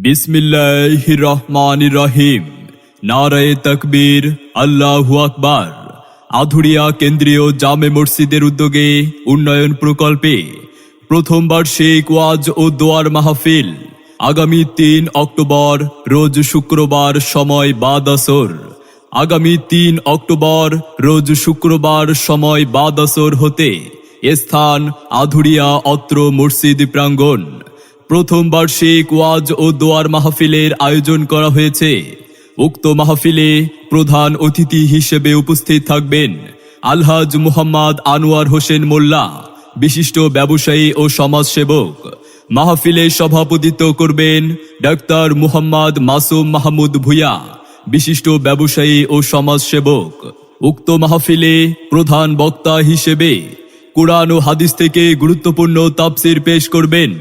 বিসমিল্লাহির রহমানির রহিম। নারায়ে তাকবীর, আল্লাহু আকবার। আধুরিয়া কেন্দ্রীয় জামে মসজিদের উদ্যোগে উন্নয়ন প্রকল্পে প্রথম বার্ষিক ওয়াজ ও দোয়ার মাহফিল আগামী ৩ অক্টোবর রোজ শুক্রবার, সময় বাদ আসর। আগামী ৩ অক্টোবর রোজ শুক্রবার সময় বাদ আসর হতে স্থান আধুরিয়া অত্র মসজিদ প্রাঙ্গণ। প্রথম বার্ষিক ওয়াজ ও দোয়ার মাহফিলের আয়োজন করা হয়েছে। উক্ত মাহফিলে প্রধান অতিথি হিসেবে উপস্থিত থাকবেন আলহাজ মুহাম্মদ আনোয়ার হোসেন মোল্লা, বিশিষ্ট ব্যবসায়ী ও সমাজসেবক। মাহফিলে সভাপতিত্ব করবেন ডাক্তার মুহাম্মদ মাসুম মাহমুদ ভুঁইয়া, বিশিষ্ট ব্যবসায়ী ও সমাজসেবক। উক্ত মাহফিলে প্রধান বক্তা হিসেবে কুরআন ও হাদিস থেকে গুরুত্বপূর্ণ তাফসীর পেশ করবেন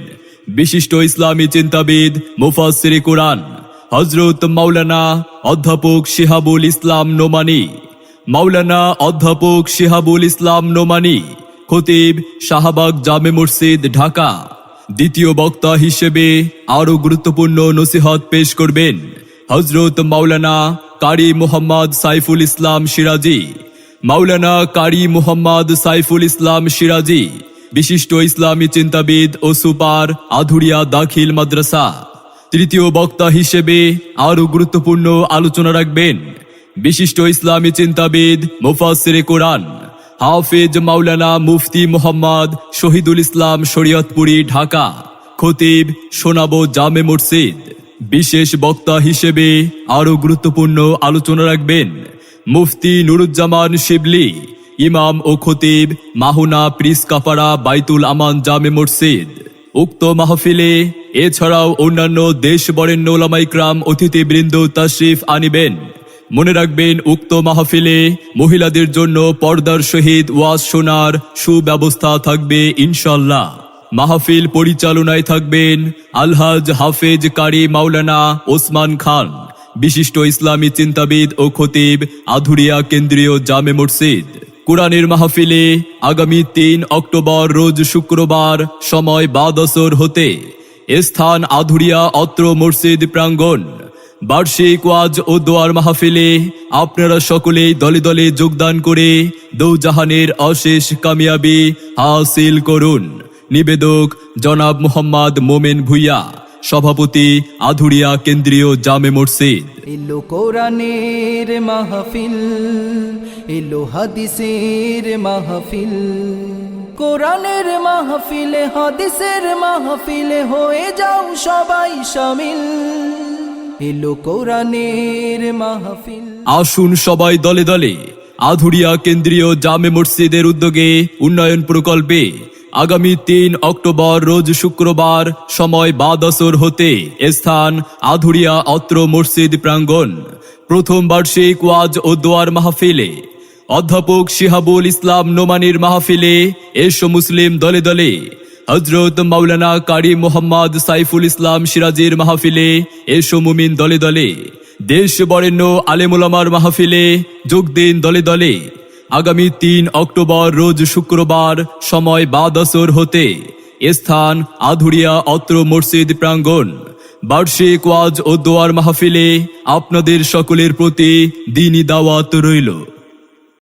বিশিষ্ট ইসলামী চিন্তাবিদ মুফাসসিরে কুরআন হযরত মাওলানা অধ্যাপক শিহাবুল ইসলাম নোমানী। মাওলানা অধ্যাপক শিহাবুল ইসলাম নোমানী, খতিব, শাহবাগ জামে মসজিদ, ঢাকা। দ্বিতীয় বক্তা হিসেবে আরো গুরুত্বপূর্ণ নসিহত পেশ করবেন হযরত মাওলানা কারি মুহাম্মদ সাইফুল ইসলাম সিরাজি। মাওলানা কারি মুহাম্মদ সাইফুল ইসলাম সিরাজি, বিশিষ্ট ইসলামী চিন্তাবিদ ও সুপার, আধুরিয়া দাখিল মাদ্রাসা। তৃতীয় বক্তা হিসেবে আরো গুরুত্বপূর্ণ আলোচনা রাখবেন বিশিষ্ট ইসলামী চিন্তাবিদ মুফাসসিরে কুরআন হাফেজ মাওলানা মুফতি মুহাম্মদ শহীদুল ইসলাম শরীয়তপুরী, ঢাকা। খতিব, শোনাবো জামে মসজিদ। বিশেষ বক্তা হিসেবে আরো গুরুত্বপূর্ণ আলোচনা রাখবেন মুফতি নুরুজ্জামান শিবলি, ইমাম ও খতিব, মাহুনা প্রিসকাপাড়া বাইতুল আমান জামে মসজিদ। উক্ত মাহফিলে এছাড়াও অন্যান্য দেশ বরেণ্য উলামা ইকরাম অতিথিবৃন্দ তাশরিফ আনিবেন। মনে রাখবেন, উক্ত মাহফিলে মহিলাদের জন্য পর্দার সহিত ওয়াজ শোনার সুব্যবস্থা থাকবে ইনশাআল্লাহ। মাহফিল পরিচালনায় থাকবেন আলহাজ হাফেজ কারি মাওলানা ওসমান খান, বিশিষ্ট ইসলামী চিন্তাবিদ ও খতিব, আধুরিয়া কেন্দ্রীয় জামে মসজিদ। কুরআনের মাহফিলে আগামী ৩ অক্টোবর রোজ শুক্রবার সময় বাদ আসর হতে স্থান আধুরিয়া অত্র মসজিদ প্রাঙ্গণ। বার্ষিক ওয়াজ ও দোয়ার মাহফিলে আপনারা সকলেই দলে দলে যোগদান করে দৌজাহানের অশেষ কামিয়াবি হাসিল করুন। নিবেদক জনাব মুহাম্মদ মোমেন ভুঁইয়া, সভাপতি, আধুরিয়া কেন্দ্রীয় জামে মসজিদ। এলো কোরআনের মাহফিল, এলো হাদিসের মাহফিল। কোরআনের মাহফিলে, হাদিসের মাহফিলে হয়ে যাও সবাই শামিল। এলো কোরআনের মাহফিল। আসুন সবাই দলে দলে আধুরিয়া কেন্দ্রীয় জামে মসজিদের উদ্যোগে উন্নয়ন প্রকল্পে আগামী ৩ অক্টোবর রোজ শুক্রবার সময় বাদ আসর হতে স্থান আধুরিয়া অত্র মসজিদ প্রাঙ্গণ। প্রথম বার্ষিক ওয়াজ ও দোয়ার মাহফিলে অধ্যাপক শিহাবুল ইসলাম নোমানীর মাহফিলে এসো মুসলিম দলে দলে। হযরত মাওলানা কারি মুহাম্মদ সাইফুল ইসলাম সিরাজির মাহফিলে এসো মুমিন দলে দলে। দেশ বরেণ্য আলেম উলামার মাহফিলে যোগ দিন দলে দলে। আগামী ৩ অক্টোবর রোজ শুক্রবার সময় বাদ আসর হতে স্থান আধুরিয়া অত্র মসজিদ প্রাঙ্গণ। বার্ষিক ওয়াজ ও দোয়ার মাহফিলে আপনাদের সকলের প্রতি দ্বীনী দাওয়াত রইল।